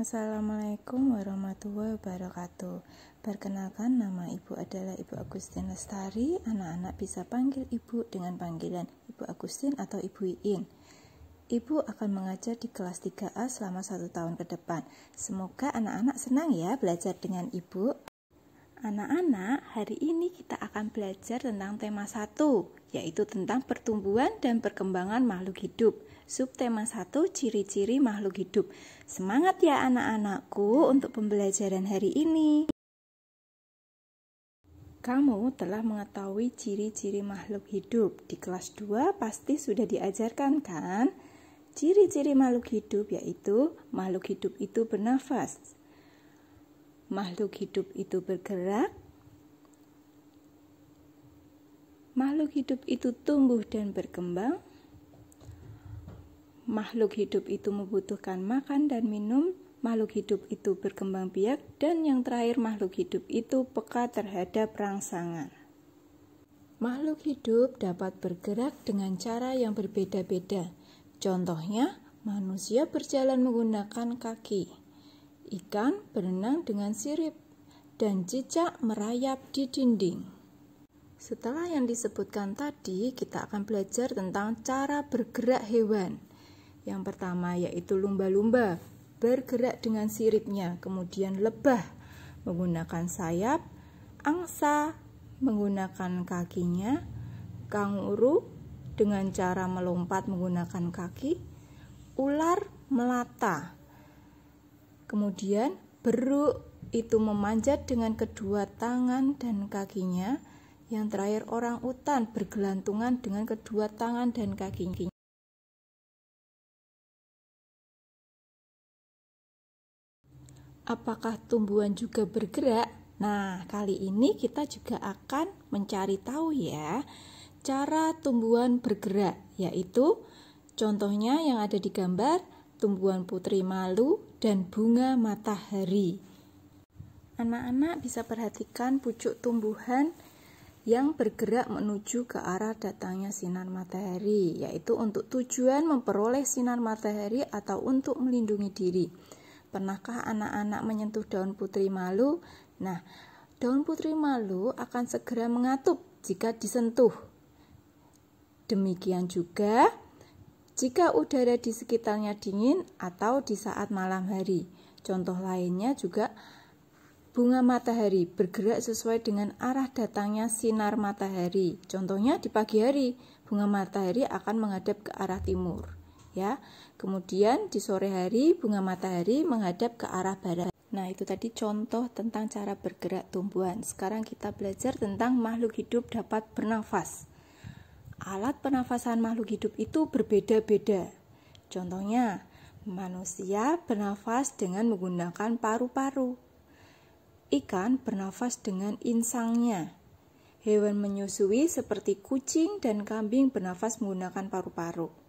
Assalamualaikum warahmatullahi wabarakatuh. Perkenalkan, nama Ibu adalah Ibu Agustin Lestari. Anak-anak bisa panggil Ibu dengan panggilan Ibu Agustin atau Ibu Iin. Ibu akan mengajar di kelas 3A selama 1 tahun ke depan. Semoga anak-anak senang ya belajar dengan Ibu. Anak-anak, hari ini kita akan belajar tentang tema 1, yaitu tentang pertumbuhan dan perkembangan makhluk hidup. Subtema 1, ciri-ciri makhluk hidup. Semangat ya anak-anakku untuk pembelajaran hari ini. Kamu telah mengetahui ciri-ciri makhluk hidup. Di kelas 2 pasti sudah diajarkan kan? Ciri-ciri makhluk hidup yaitu makhluk hidup itu bernafas. Makhluk hidup itu bergerak. Makhluk hidup itu tumbuh dan berkembang. Makhluk hidup itu membutuhkan makan dan minum. Makhluk hidup itu berkembang biak. Dan yang terakhir, makhluk hidup itu peka terhadap rangsangan. Makhluk hidup dapat bergerak dengan cara yang berbeda-beda. Contohnya, manusia berjalan menggunakan kaki. Ikan berenang dengan sirip. Dan cicak merayap di dinding. Setelah yang disebutkan tadi, kita akan belajar tentang cara bergerak hewan. Yang pertama yaitu lumba-lumba, bergerak dengan siripnya, kemudian lebah menggunakan sayap, angsa menggunakan kakinya, kanguru dengan cara melompat menggunakan kaki, ular melata, kemudian beruk itu memanjat dengan kedua tangan dan kakinya, yang terakhir orang utan bergelantungan dengan kedua tangan dan kakinya. Apakah tumbuhan juga bergerak? Nah, kali ini kita juga akan mencari tahu ya cara tumbuhan bergerak, yaitu contohnya yang ada di gambar tumbuhan putri malu dan bunga matahari. Anak-anak bisa perhatikan pucuk tumbuhan yang bergerak menuju ke arah datangnya sinar matahari, yaitu untuk tujuan memperoleh sinar matahari atau untuk melindungi diri. Pernahkah anak-anak menyentuh daun putri malu? Nah, daun putri malu akan segera mengatup jika disentuh. Demikian juga jika udara di sekitarnya dingin atau di saat malam hari. Contoh lainnya juga bunga matahari bergerak sesuai dengan arah datangnya sinar matahari. Contohnya di pagi hari, bunga matahari akan menghadap ke arah timur. Ya, kemudian di sore hari bunga matahari menghadap ke arah barat. Nah, itu tadi contoh tentang cara bergerak tumbuhan. Sekarang kita belajar tentang makhluk hidup dapat bernafas. Alat pernafasan makhluk hidup itu berbeda-beda. Contohnya, manusia bernafas dengan menggunakan paru-paru. Ikan bernafas dengan insangnya. Hewan menyusui seperti kucing dan kambing bernafas menggunakan paru-paru.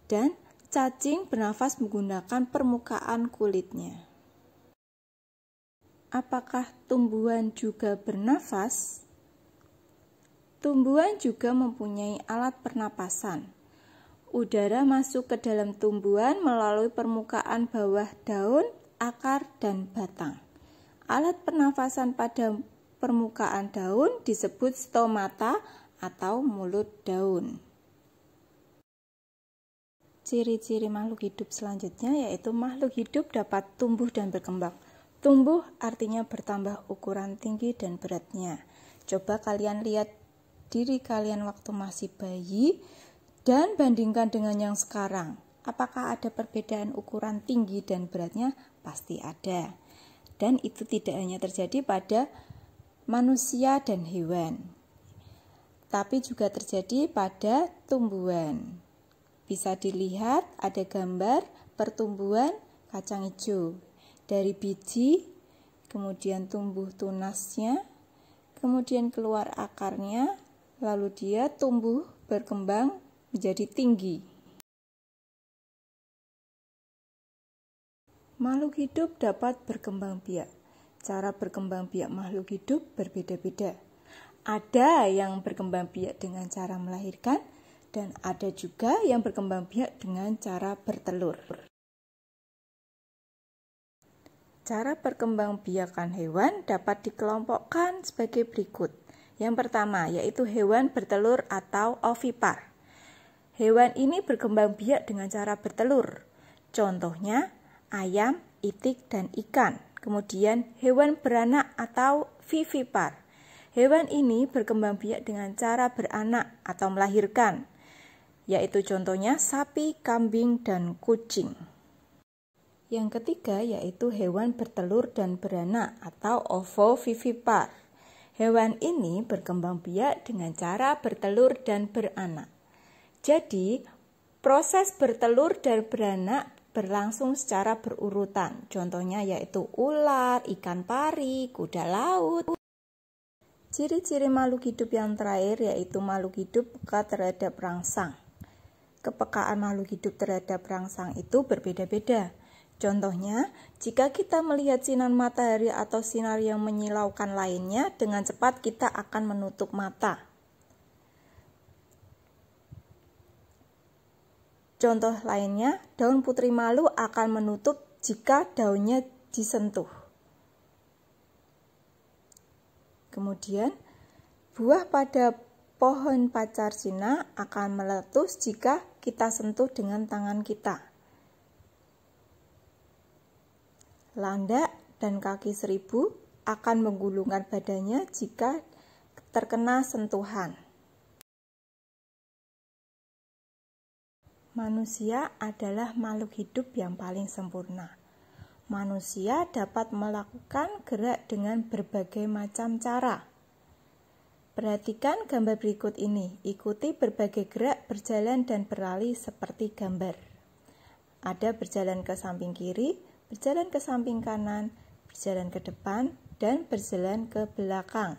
Dan cacing bernafas menggunakan permukaan kulitnya. Apakah tumbuhan juga bernafas? Tumbuhan juga mempunyai alat pernapasan. Udara masuk ke dalam tumbuhan melalui permukaan bawah daun, akar, dan batang. Alat pernafasan pada permukaan daun disebut stomata atau mulut daun. Ciri-ciri makhluk hidup selanjutnya yaitu makhluk hidup dapat tumbuh dan berkembang. Tumbuh artinya bertambah ukuran tinggi dan beratnya. Coba kalian lihat diri kalian waktu masih bayi dan bandingkan dengan yang sekarang. Apakah ada perbedaan ukuran tinggi dan beratnya? Pasti ada. Dan itu tidak hanya terjadi pada manusia dan hewan, tapi juga terjadi pada tumbuhan. Bisa dilihat ada gambar pertumbuhan kacang hijau. Dari biji, kemudian tumbuh tunasnya, kemudian keluar akarnya, lalu dia tumbuh berkembang menjadi tinggi. Makhluk hidup dapat berkembang biak. Cara berkembang biak makhluk hidup berbeda-beda. Ada yang berkembang biak dengan cara melahirkan, dan ada juga yang berkembang biak dengan cara bertelur. Cara perkembangbiakan hewan dapat dikelompokkan sebagai berikut. Yang pertama yaitu hewan bertelur atau ovipar. Hewan ini berkembang biak dengan cara bertelur. Contohnya ayam, itik, dan ikan. Kemudian hewan beranak atau vivipar. Hewan ini berkembang biak dengan cara beranak atau melahirkan, yaitu contohnya sapi, kambing, dan kucing. Yang ketiga yaitu hewan bertelur dan beranak atau ovovivipar. Hewan ini berkembang biak dengan cara bertelur dan beranak. Jadi, proses bertelur dan beranak berlangsung secara berurutan. Contohnya yaitu ular, ikan pari, kuda laut. Ciri-ciri makhluk hidup yang terakhir yaitu makhluk hidup peka terhadap rangsang. Kepekaan makhluk hidup terhadap rangsang itu berbeda-beda. Contohnya, jika kita melihat sinar matahari atau sinar yang menyilaukan lainnya, dengan cepat kita akan menutup mata. Contoh lainnya, daun putri malu akan menutup jika daunnya disentuh. Kemudian, buah pada pohon pacar Cina akan meletus jika kita sentuh dengan tangan kita. Landak dan kaki seribu akan menggulungkan badannya jika terkena sentuhan. Manusia adalah makhluk hidup yang paling sempurna. Manusia dapat melakukan gerak dengan berbagai macam cara. Perhatikan gambar berikut ini. Ikuti berbagai gerak berjalan dan berlari seperti gambar. Ada berjalan ke samping kiri, berjalan ke samping kanan, berjalan ke depan, dan berjalan ke belakang.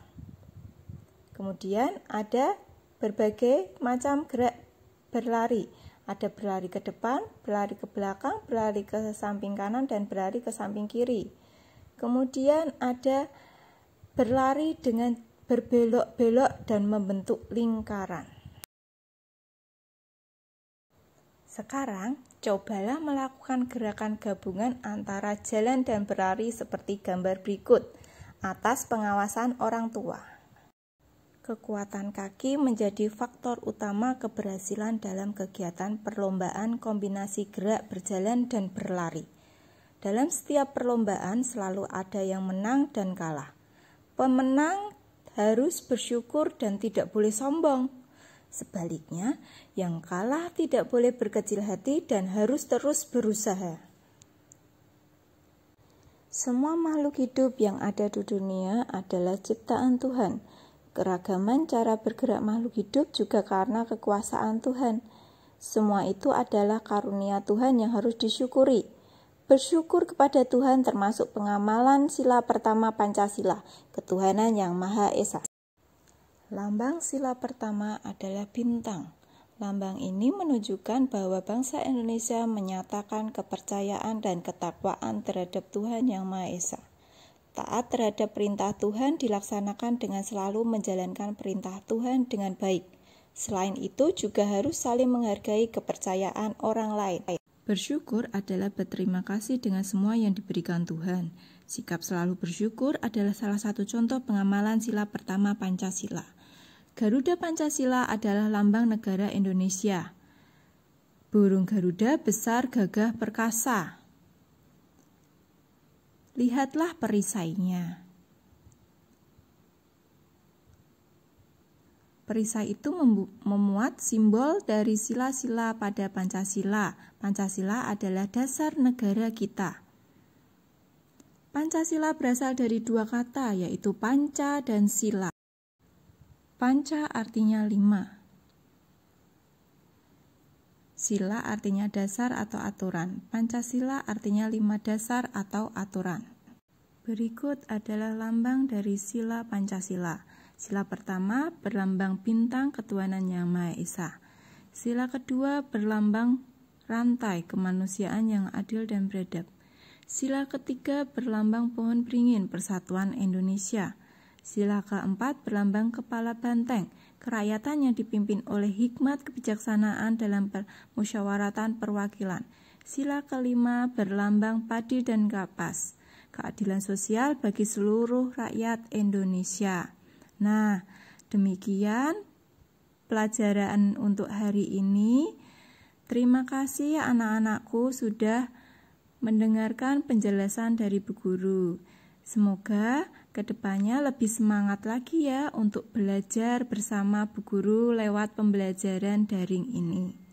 Kemudian ada berbagai macam gerak berlari. Ada berlari ke depan, berlari ke belakang, berlari ke samping kanan, dan berlari ke samping kiri. Kemudian ada berlari dengan berbelok-belok dan membentuk lingkaran. Sekarang, cobalah melakukan gerakan gabungan antara jalan dan berlari seperti gambar berikut, atas pengawasan orang tua. Kekuatan kaki menjadi faktor utama keberhasilan dalam kegiatan perlombaan kombinasi gerak berjalan dan berlari. Dalam setiap perlombaan selalu ada yang menang dan kalah. Pemenang harus bersyukur dan tidak boleh sombong. Sebaliknya, yang kalah tidak boleh berkecil hati dan harus terus berusaha. Semua makhluk hidup yang ada di dunia adalah ciptaan Tuhan. Keragaman cara bergerak makhluk hidup juga karena kekuasaan Tuhan. Semua itu adalah karunia Tuhan yang harus disyukuri. Bersyukur kepada Tuhan termasuk pengamalan sila pertama Pancasila, ketuhanan yang Maha Esa. Lambang sila pertama adalah bintang. Lambang ini menunjukkan bahwa bangsa Indonesia menyatakan kepercayaan dan ketakwaan terhadap Tuhan yang Maha Esa. Taat terhadap perintah Tuhan dilaksanakan dengan selalu menjalankan perintah Tuhan dengan baik. Selain itu juga harus saling menghargai kepercayaan orang lain. Bersyukur adalah berterima kasih dengan semua yang diberikan Tuhan. Sikap selalu bersyukur adalah salah satu contoh pengamalan sila pertama Pancasila. Garuda Pancasila adalah lambang negara Indonesia. Burung Garuda besar, gagah, perkasa. Lihatlah perisainya. Perisai itu memuat simbol dari sila-sila pada Pancasila. Pancasila adalah dasar negara kita. Pancasila berasal dari dua kata, yaitu panca dan sila. Panca artinya 5. Sila artinya dasar atau aturan. Pancasila artinya 5 dasar atau aturan. Berikut adalah lambang dari sila Pancasila. Sila pertama berlambang bintang ketuhanan yang Maha Esa. Sila kedua berlambang rantai kemanusiaan yang adil dan beradab. Sila ketiga berlambang pohon beringin persatuan Indonesia. Sila keempat berlambang kepala banteng, kerakyatan yang dipimpin oleh hikmat kebijaksanaan dalam musyawaratan perwakilan. Sila kelima berlambang padi dan kapas, keadilan sosial bagi seluruh rakyat Indonesia. Nah, demikian pelajaran untuk hari ini. Terima kasih anak-anakku sudah mendengarkan penjelasan dari Bu Guru. Semoga kedepannya lebih semangat lagi ya untuk belajar bersama Bu Guru lewat pembelajaran daring ini.